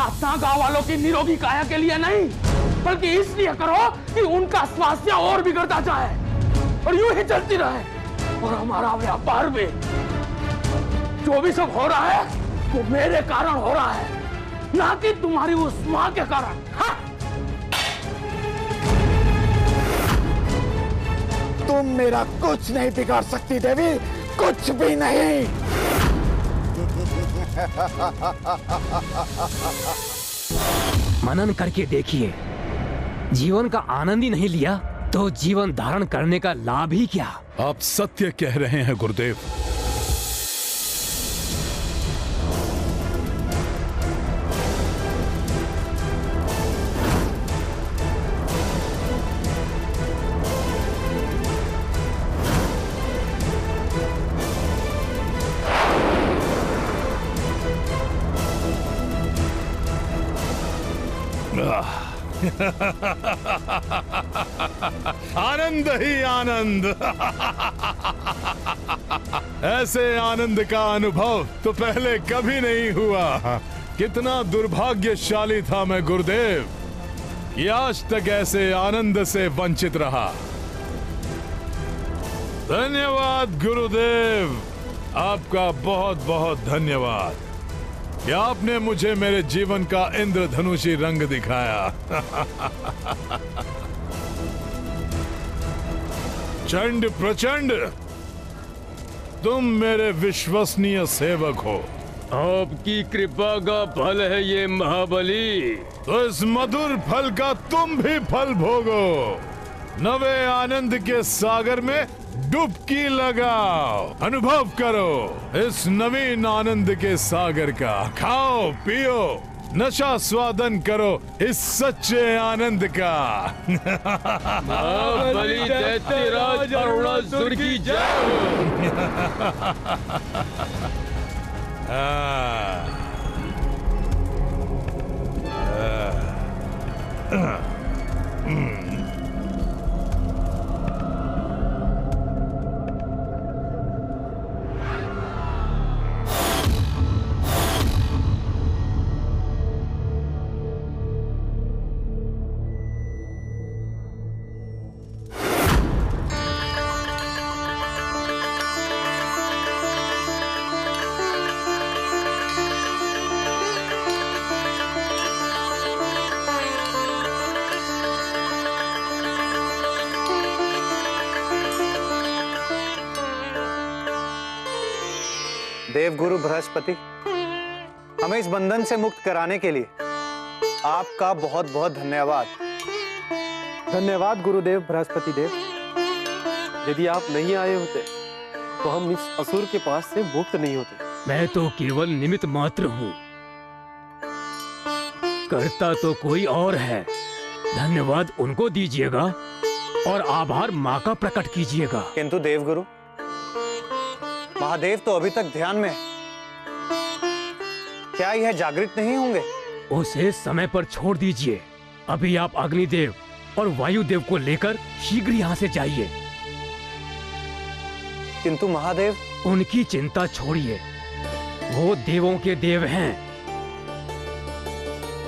प्रार्थना गांव वालों की निरोगी काया के लिए नहीं, बल्कि इसलिए करो कि उनका स्वास्थ्य और बिगड़ता जाए और यूं ही चलती रहे। और हमारा व्यापार भी, जो भी सब हो रहा है वो मेरे कारण हो रहा है, ना कि तुम्हारी उस मां के कारण। हाँ? तुम मेरा कुछ नहीं बिगाड़ सकती देवी, कुछ भी नहीं। मनन करके देखिए, जीवन का आनंद ही नहीं लिया तो जीवन धारण करने का लाभ ही क्या। आप सत्य कह रहे हैं गुरुदेव। आनंद ही आनंद। ऐसे आनंद का अनुभव तो पहले कभी नहीं हुआ। कितना दुर्भाग्यशाली था मैं गुरुदेव कि आज तक ऐसे आनंद से वंचित रहा। धन्यवाद गुरुदेव, आपका बहुत बहुत धन्यवाद कि आपने मुझे मेरे जीवन का इंद्रधनुषी रंग दिखाया। चंड प्रचंड, तुम मेरे विश्वसनीय सेवक हो। आपकी कृपा का फल है ये महाबली। तो इस मधुर फल का तुम भी फल भोगो। नवे आनंद के सागर में डुबकी लगाओ, अनुभव करो इस नवीन आनंद के सागर का। खाओ पियो, नशा स्वादन करो इस सच्चे आनंद का। महाबली दैत्यराज अरुणासुर की जय हो। देवगुरु बृहस्पति, हमें इस बंधन से मुक्त कराने के लिए आपका बहुत बहुत धन्यवाद। धन्यवाद गुरुदेव बृहस्पति देव। यदि आप नहीं आए होते तो हम इस असुर के पास से मुक्त नहीं होते। मैं तो केवल निमित्त मात्र हूँ, करता तो कोई और है। धन्यवाद उनको दीजिएगा और आभार माँ का प्रकट कीजिएगा। किंतु देवगुरु, महादेव तो अभी तक ध्यान में है। क्या यह जागृत नहीं होंगे? उसे समय पर छोड़ दीजिए। अभी आप अग्निदेव और वायुदेव को लेकर शीघ्र यहाँ से जाइए। किंतु महादेव, उनकी चिंता छोड़िए, वो देवों के देव हैं।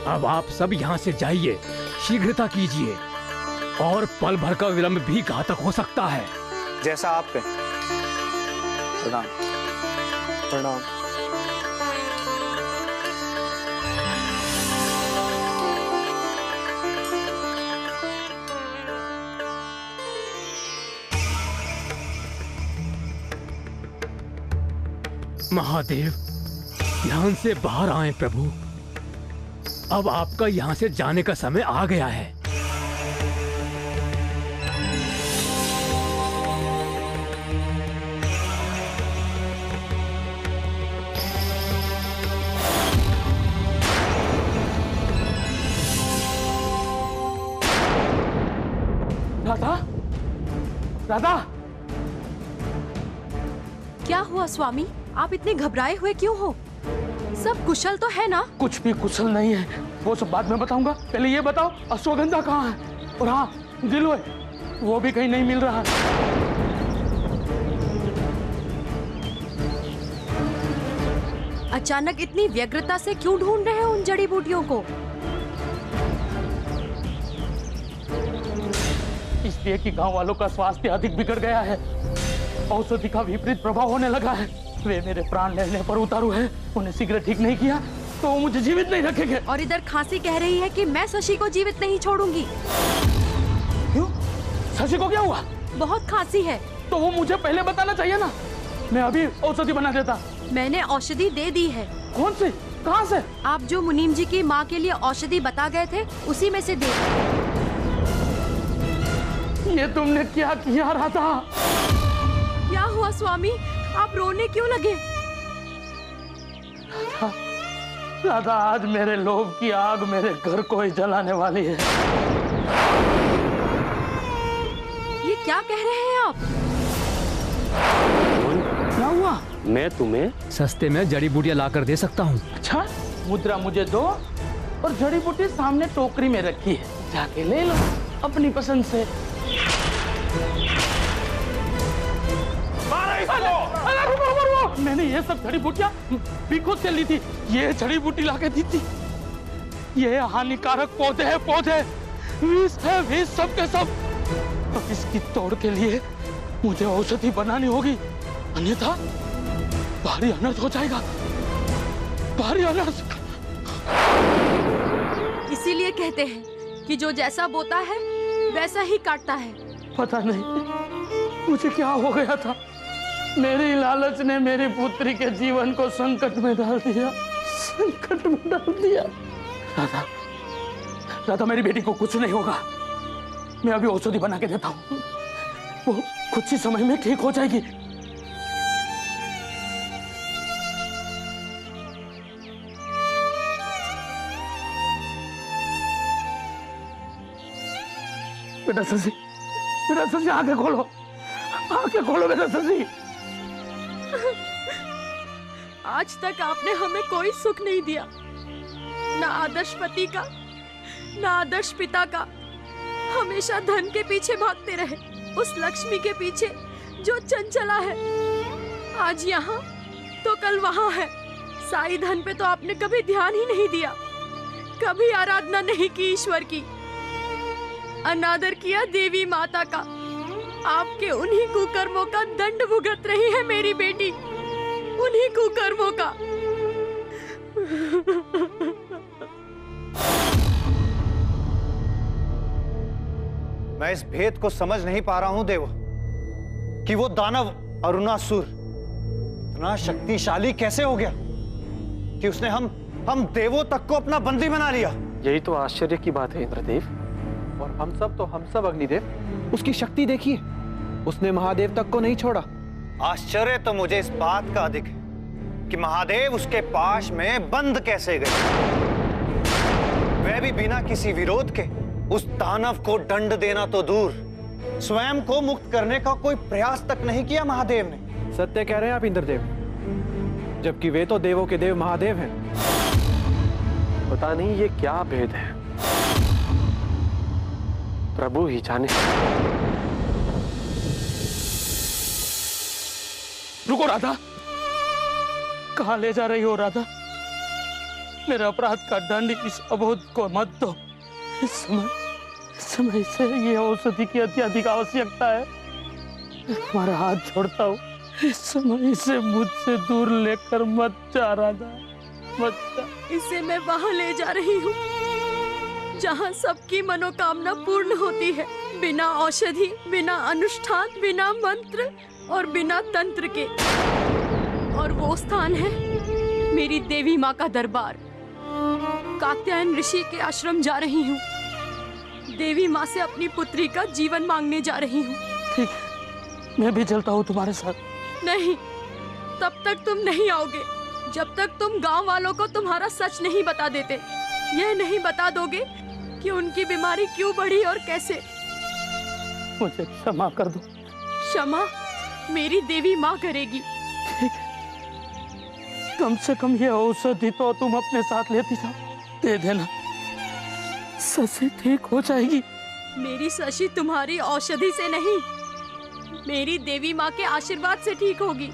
अब आप सब यहाँ से जाइए, शीघ्रता कीजिए, और पल भर का विलंब भी घातक हो सकता है। जैसा आप कहें। प्रणाम। प्रणाम। महादेव, ध्यान से बाहर आए प्रभु। अब आपका यहाँ से जाने का समय आ गया है। राधा, राधा, क्या हुआ स्वामी? आप इतने घबराए हुए क्यों हो? सब कुशल तो है ना? कुछ भी कुशल नहीं है, वो सब बाद में बताऊंगा। पहले ये बताओ अश्वगंधा कहाँ है? और हाँ, गिलोय, वो भी कहीं नहीं मिल रहा है। अचानक इतनी व्यग्रता से क्यों ढूंढ रहे हो उन जड़ी बूटियों को? इसलिए कि गांव वालों का स्वास्थ्य अधिक बिगड़ गया है, औषधि का विपरीत प्रभाव होने लगा है। वे मेरे प्राण लेने पर उतारू है। उन्हें शीघ्र ठीक नहीं किया तो वो मुझे जीवित नहीं रखेंगे। और इधर खांसी कह रही है कि मैं शशि को जीवित नहीं छोड़ूंगी। क्यों? शशि को क्या हुआ? बहुत खांसी है। तो वो मुझे पहले बताना चाहिए ना, मैं अभी औषधि बना देता। मैंने औषधि दे दी है। कौन सी? कहाँ से? आप जो मुनीम जी की माँ के लिए औषधि बता गए थे उसी में से दे दी। ये तुमने क्या किया राधा? क्या हुआ स्वामी, आप रोने क्यों लगे? राधा, आज मेरे लोभ की आग मेरे घर को ही जलाने वाली है। ये क्या कह रहे हैं आप? क्या हुआ? मैं तुम्हें सस्ते में जड़ी बूटियां लाकर दे सकता हूँ। अच्छा, मुद्रा मुझे दो और जड़ी बूटी सामने टोकरी में रखी है, जाके ले लो अपनी पसंद से। मैंने ये सब जड़ी बूटियां बीखो से ली थी। ये जड़ी बूटी लाके दी थी। ये हानिकारक पौधे हैं, पौधे विष है, विष सब के सब। तो इसकी तोड़ के लिए मुझे औषधि बनानी होगी, अन्यथा भारी अनर्थ हो जाएगा, भारी अनर्थ। इसीलिए कहते हैं कि जो जैसा बोता है वैसा ही काटता है। पता नहीं मुझे क्या हो गया था, मेरी लालच ने मेरी पुत्री के जीवन को संकट में डाल दिया, संकट में डाल दिया। राधा, राधा, मेरी बेटी को कुछ नहीं होगा। मैं अभी औषधि बना के देता हूँ, वो कुछ ही समय में ठीक हो जाएगी। बेटा शशि, बेटा शशि, आंखें खोलो, आंखें खोलो बेटा शशि। आज तक आपने हमें कोई सुख नहीं दिया, ना आदर्श पति का, ना आदर्श पिता का। हमेशा धन के पीछे भागते रहे, उस लक्ष्मी के पीछे जो चंचला है। आज यहाँ तो कल वहाँ है। साई धन पे तो आपने कभी ध्यान ही नहीं दिया, कभी आराधना नहीं की ईश्वर की, अनादर किया देवी माता का। आपके उन्हीं कुकर्मों का दंड भुगत रही है मेरी बेटी, उन्हीं कुकर्मों का। मैं इस भेद को समझ नहीं पा रहा हूं देव, कि वो दानव अरुणासुर इतना शक्तिशाली कैसे हो गया कि उसने हम देवों तक को अपना बंदी बना लिया। यही तो आश्चर्य की बात है इंद्रदेव। और हम सब अग्निदेव, उसकी शक्ति देखिए, उसने महादेव तक को नहीं छोड़ा। आश्चर्य तो मुझे इस बात का अधिक है कि महादेव उसके पाश में बंद कैसे गए, वह भी बिना किसी विरोध के। उस दानव को दंड देना तो दूर, स्वयं को मुक्त करने का कोई प्रयास तक नहीं किया महादेव ने। सत्य कह रहे हैं आप इंद्रदेव, जबकि वे तो देवों के देव महादेव हैं। पता नहीं ये क्या भेद है, प्रभु ही जाने। रुको राधा, कहाँ ले जा रही हो राधा? मेरे अपराध का दंड इस अबोध को मत दो। इस समय से ये औषधि की अत्यधिक आवश्यकता है। तुम्हारा हाथ छोड़ता हूँ, इस समय से मुझसे दूर लेकर मत जा राधा, मत जा। इसे मैं वहाँ ले जा रही हूँ जहाँ सबकी मनोकामना पूर्ण होती है, बिना औषधि, बिना अनुष्ठान, बिना मंत्र और बिना तंत्र के। और वो स्थान है मेरी देवी माँ का दरबार। कात्यायन ऋषि के आश्रम जा रही हूँ, देवी माँ से अपनी पुत्री का जीवन मांगने जा रही हूँ। ठीक, मैं भी चलता हूँ तुम्हारे साथ। नहीं, तब तक तुम नहीं आओगे जब तक तुम गांव वालों को तुम्हारा सच नहीं बता देते। यह नहीं बता दोगे कि उनकी बीमारी क्यों बढ़ी और कैसे। मुझे क्षमा कर दो। क्षमा मेरी देवी माँ करेगी। ठीक, कम से कम ये औषधि तो तुम अपने साथ लेती जाओ, दे देना, शशि ठीक हो जाएगी। मेरी शशि तुम्हारी औषधि से नहीं, मेरी देवी माँ के आशीर्वाद से ठीक होगी।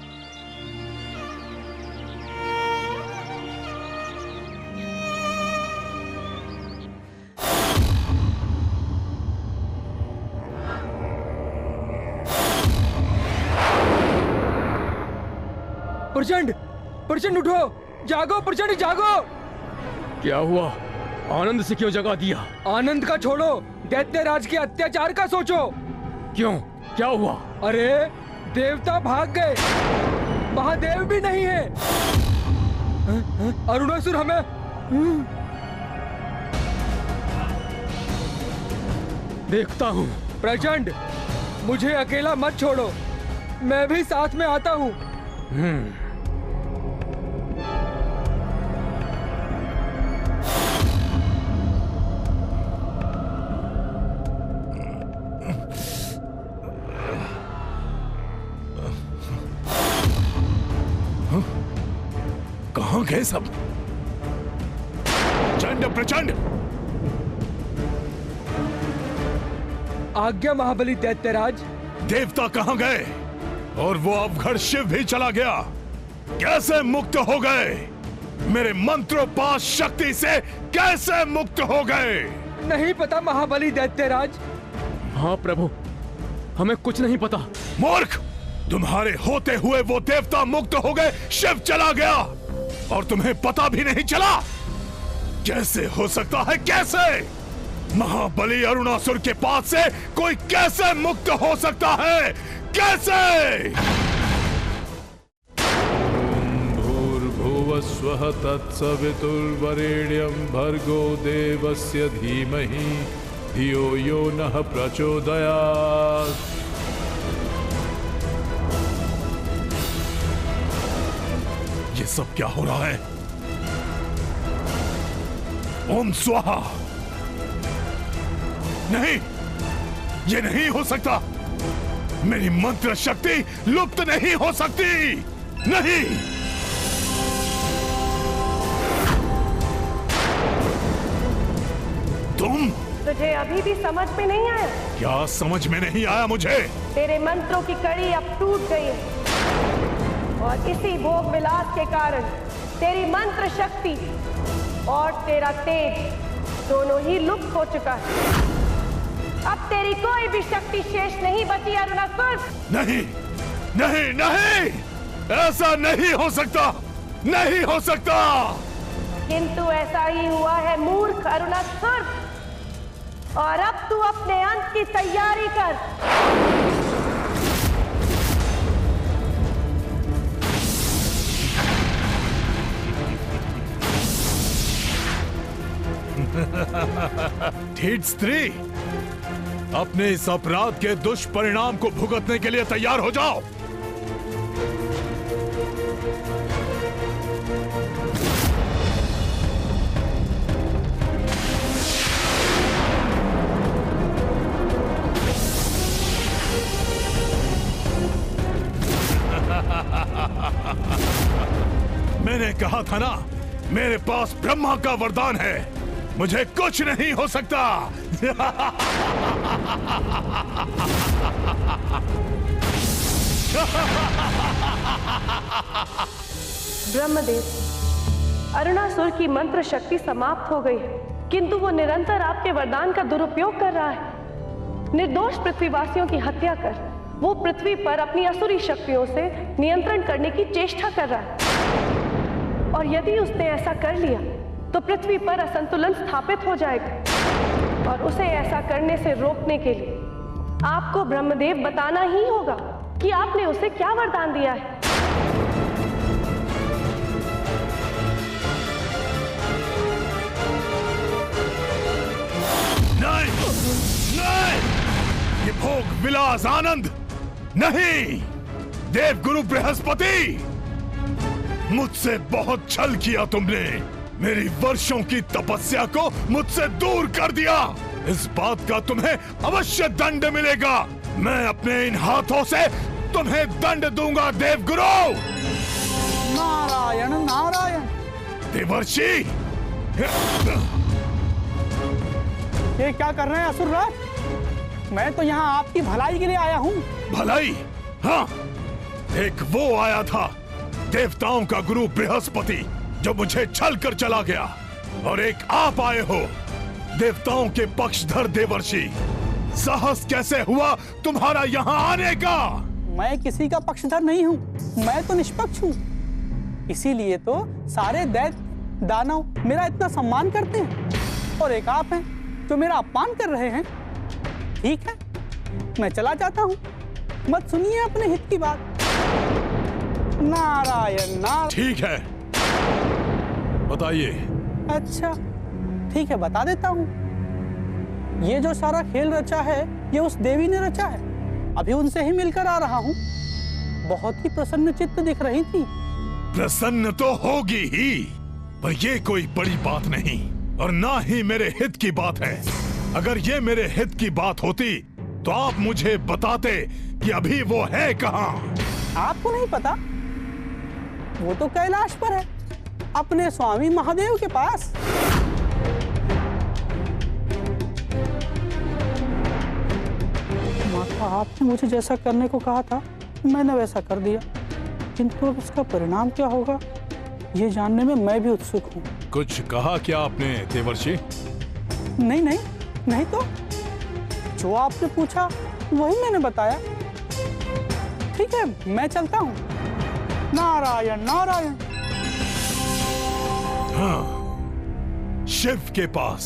प्रचंड, प्रचंड उठो, जागो प्रचंड जागो। क्या हुआ? आनंद से क्यों जगा दिया? आनंद का छोड़ो, दैत्यराज के अत्याचार का सोचो। क्यों, क्या हुआ? अरे देवता भाग गए, महादेव भी नहीं है। अरुणासुर हमें देखता हूँ। प्रचंड, मुझे अकेला मत छोड़ो, मैं भी साथ में आता हूँ। कहां गए सब? चंड प्रचंड, आज्ञा महाबली दैत्यराज। देवता कहां गए? और वो अवघड़ शिव भी चला गया, कैसे मुक्त हो गए? मेरे मंत्रोपास शक्ति से कैसे मुक्त हो गए? नहीं पता महाबली दैत्यराज। हाँ प्रभु, हमें कुछ नहीं पता। मूर्ख, तुम्हारे होते हुए वो देवता मुक्त हो गए, शिव चला गया और तुम्हें पता भी नहीं चला। कैसे हो सकता है? कैसे? महाबली अरुणासुर के पास से कोई कैसे मुक्त हो सकता है? कैसे? भूर्भुवस्वः तत्सवितुर्वरेण्यं भर्गो देवस्य धीमहि धियो यो नः प्रचोदयात्। ये सब क्या हो रहा है? ओम स्वाहा। नहीं, ये नहीं हो सकता। मेरी मंत्र शक्ति लुप्त नहीं हो सकती। नहीं। तुम? तुझे अभी भी समझ में नहीं आया? क्या समझ में नहीं आया मुझे? तेरे मंत्रों की कड़ी अब टूट गई है और इसी भोग विलास के कारण तेरी मंत्र शक्ति और तेरा तेज दोनों ही लुप्त हो चुका है। अब तेरी कोई भी शक्ति शेष नहीं बची अरुणासुर। नहीं, नहीं, नहीं, ऐसा नहीं हो सकता, नहीं हो सकता। किंतु ऐसा ही हुआ है मूर्ख अरुणासुर, और अब तू अपने अंत की तैयारी कर। ठीक स्त्री, अपने इस अपराध के दुष्परिणाम को भुगतने के लिए तैयार हो जाओ। मैंने कहा था ना, मेरे पास ब्रह्मा का वरदान है, मुझे कुछ नहीं हो सकता। ब्रह्मदेव, अरुणासुर की मंत्र शक्ति समाप्त हो गई है, किंतु वो निरंतर आपके वरदान का दुरुपयोग कर रहा है। निर्दोष पृथ्वीवासियों की हत्या कर वो पृथ्वी पर अपनी असुरी शक्तियों से नियंत्रण करने की चेष्टा कर रहा है, और यदि उसने ऐसा कर लिया तो पृथ्वी पर असंतुलन स्थापित हो जाएगा, और उसे ऐसा करने से रोकने के लिए आपको ब्रह्मदेव बताना ही होगा कि आपने उसे क्या वरदान दिया है। नहीं, नहीं, ये भोग विलास आनंद नहीं। देवगुरु बृहस्पति, मुझसे बहुत छल किया तुमने, मेरी वर्षों की तपस्या को मुझसे दूर कर दिया। इस बात का तुम्हें अवश्य दंड मिलेगा। मैं अपने इन हाथों से तुम्हें दंड दूंगा देवगुरु। नारायण नारायण। देवर्षि, ये क्या कर रहे हैं असुरराज? मैं तो यहाँ आपकी भलाई के लिए आया हूँ। भलाई? हाँ, एक वो आया था, देवताओं का गुरु बृहस्पति, जो मुझे छल कर चला गया, और एक आप आए हो, देवताओं के पक्षधर देवर्षि। साहस कैसे हुआ तुम्हारा यहाँ आने का? मैं किसी का पक्षधर नहीं हूँ, मैं तो निष्पक्ष हूँ। इसीलिए तो सारे दैत्य दानव मेरा इतना सम्मान करते हैं और एक आप हैं जो मेरा अपमान कर रहे हैं। ठीक है, मैं चला जाता हूँ, मत सुनिए अपने हित की बात। नारायण नारायण। ठीक है, बताइए। अच्छा ठीक है, बता देता हूँ। ये जो सारा खेल रचा है ये उस देवी ने रचा है। अभी उनसे ही मिलकर आ रहा हूँ। बहुत ही प्रसन्न चित्त दिख रही थी। प्रसन्न तो होगी ही, पर ये कोई बड़ी बात नहीं और ना ही मेरे हित की बात है। अगर ये मेरे हित की बात होती तो आप मुझे बताते कि अभी वो है कहाँ। आपको नहीं पता? वो तो कैलाश पर है, अपने स्वामी महादेव के पास। माता, आपने मुझे जैसा करने को कहा था मैंने वैसा कर दिया, किंतु अब इसका परिणाम क्या होगा ये जानने में मैं भी उत्सुक हूँ। कुछ कहा क्या आपने देवर्षि? नहीं नहीं नहीं, तो जो आपने पूछा वही मैंने बताया। ठीक है, मैं चलता हूँ। नारायण नारायण। हाँ, शिव के पास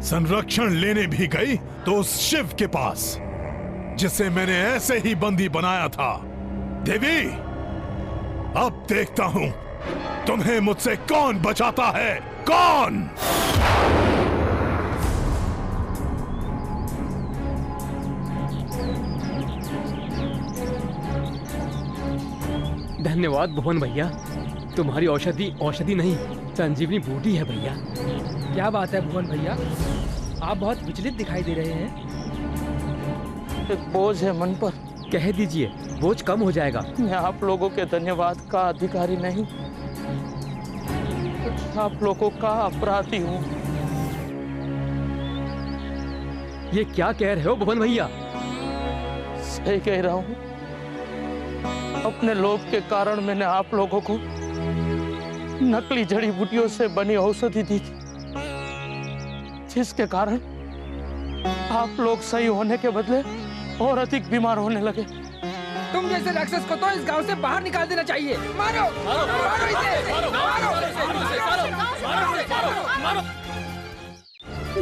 संरक्षण लेने भी गई तो उस शिव के पास जिसे मैंने ऐसे ही बंदी बनाया था। देवी, अब देखता हूं तुम्हें मुझसे कौन बचाता है। कौन? धन्यवाद भुवन भैया, तुम्हारी औषधि नहीं संजीवनी बूटी है भैया। क्या बात है भुवन भैया, आप बहुत विचलित दिखाई दे रहे हैं। एक बोझ है मन पर। कह दीजिए, बोझ कम हो जाएगा। मैं आप लोगों के धन्यवाद का अधिकारी नहीं, आप लोगों का अपराधी हूँ। ये क्या कह रहे हो भुवन भैया? सही कह रहा हूँ। अपने लोभ के कारण मैंने आप लोगों को नकली जड़ी बूटियों से बनी औषधि दी थी, जिसके कारण आप लोग सही होने के बदले और अधिक बीमार होने लगे। तुम जैसे राक्षस को तो इस गांव से बाहर निकाल देना चाहिए। मारो मारो मारो इसे,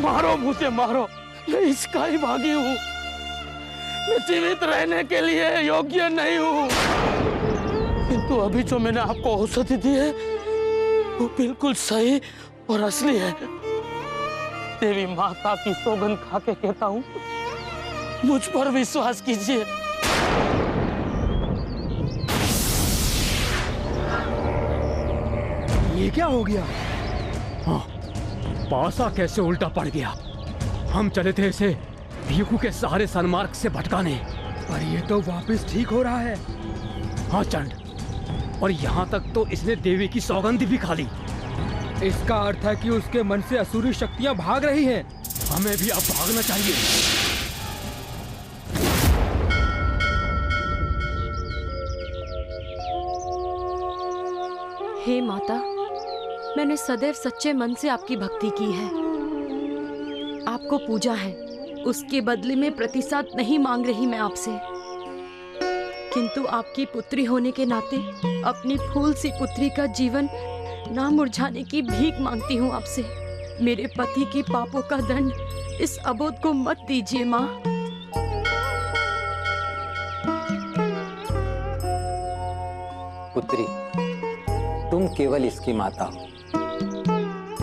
मारो मुझे, मारो। मैं इसका ही भागी हूँ। मैं जीवित रहने के लिए योग्य नहीं हूँ। किंतु अभी जो मैंने आपको औषधि दी है वो बिल्कुल सही और असली है। देवी माता की सौगंध खा के कहता हूँ, मुझ पर विश्वास कीजिए। ये क्या हो गया? हाँ, पासा कैसे उल्टा पड़ गया? हम चले थे इसे भिखू के सहारे सन्मार्ग से भटकाने, पर ये तो वापस ठीक हो रहा है। हाँ चंड, और यहाँ तक तो इसने देवी की सौगंध भी खा ली। इसका अर्थ है कि उसके मन से असुरी शक्तियाँ भाग रही हैं। हमें भी अब भागना चाहिए। हे माता, मैंने सदैव सच्चे मन से आपकी भक्ति की है, आपको पूजा है। उसके बदले में प्रतिशत नहीं मांग रही मैं आपसे, किंतु आपकी पुत्री होने के नाते अपनी फूल सी पुत्री का जीवन ना मुरझाने की भीख मांगती हूँ आपसे। मेरे पति के पापों का दंड इस अबोध को मत दीजिए माँ। पुत्री, तुम केवल इसकी माता हो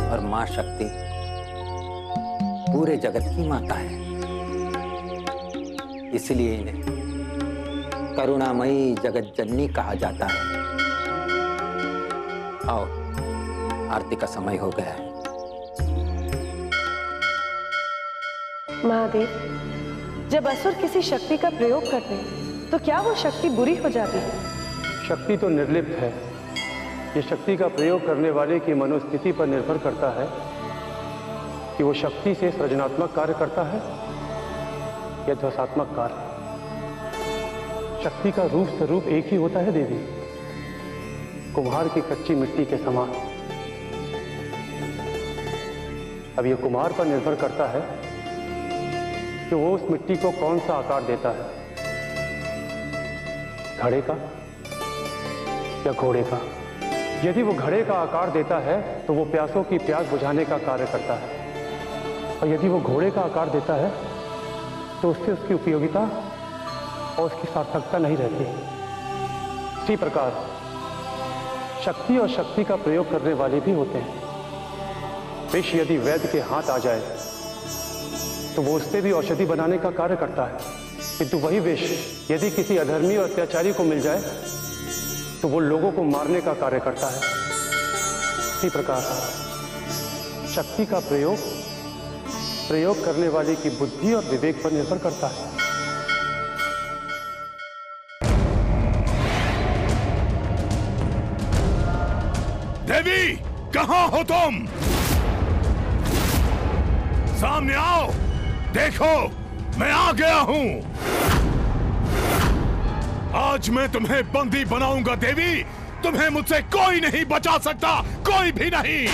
और माँ शक्ति पूरे जगत की माता है। इसलिए इन्हें करुणामयी जगत जननी कहा जाता है। आओ, आरती का समय हो गया है। महादेव, जब असुर किसी शक्ति का प्रयोग करते हैं तो क्या वो शक्ति बुरी हो जाती है? शक्ति तो निर्लिप्त है। ये शक्ति का प्रयोग करने वाले की मनोस्थिति पर निर्भर करता है कि वो शक्ति से सृजनात्मक कार्य करता है या ध्वंसात्मक कार्य। शक्ति का रूप स्वरूप एक ही होता है देवी, कुम्हार की कच्ची मिट्टी के समान। अब ये कुम्हार पर निर्भर करता है कि वो उस मिट्टी को कौन सा आकार देता है, घड़े का या घोड़े का। यदि वो घड़े का आकार देता है तो वो प्यासों की प्यास बुझाने का कार्य करता है, और यदि वो घोड़े का आकार देता है तो उससे उसकी उपयोगिता और उसकी सार्थकता नहीं रहती। इसी प्रकार शक्ति और शक्ति का प्रयोग करने वाले भी होते हैं। विष यदि वैद्य के हाथ आ जाए तो वो उससे भी औषधि बनाने का कार्य करता है, किंतु वही विष यदि किसी अधर्मी और अत्याचारी को मिल जाए तो वो लोगों को मारने का कार्य करता है। इसी प्रकार शक्ति का प्रयोग करने वाले की बुद्धि और विवेक पर निर्भर करता है। देवी, कहां हो तुम? सामने आओ, देखो मैं आ गया हूं। आज मैं तुम्हें बंदी बनाऊंगा देवी, तुम्हें मुझसे कोई नहीं बचा सकता, कोई भी नहीं।